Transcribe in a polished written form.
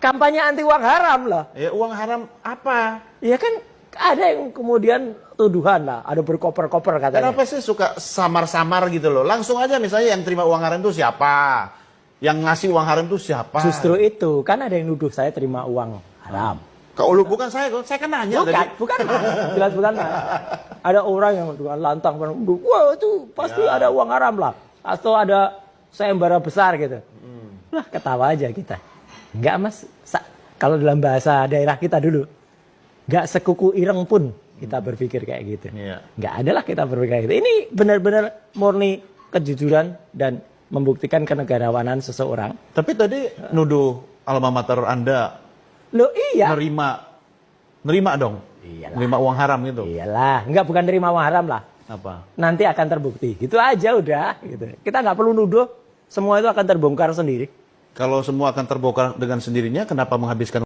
kampanye anti uang haram lah. Ya uang haram apa? Ya kan ada yang kemudian tuduhan lah, ada berkoper-koper katanya. Kenapa sih suka samar-samar gitu loh? Langsung aja misalnya yang terima uang haram itu siapa? Yang ngasih uang haram itu siapa? Justru itu, kan ada yang nuduh saya terima uang haram. Kalau bukan saya kan nanya Bukan, tadi. bukan Mas. Jelas bukan Mas. Ada orang yang dengan lantang menuduh, wah itu pasti ada uang haram lah. Atau ada sayembara besar gitu. Lah ketawa aja kita. Enggak Mas, kalau dalam bahasa daerah kita dulu, enggak sekuku ireng pun kita berpikir kayak gitu. Iya. Enggak ada lah kita berpikir kayak gitu. Ini benar-benar murni kejujuran dan membuktikan kenegarawanan seseorang. Tapi tadi nuduh alma mater Anda Loh iya. nerima dong. Iyalah. Nerima uang haram gitu. Iyalah, enggak bukan terima uang haram lah. Apa? Nanti akan terbukti. Gitu aja udah gitu. Kita nggak perlu nuduh, semua itu akan terbongkar sendiri. Kalau semua akan terbongkar dengan sendirinya, kenapa menghabiskan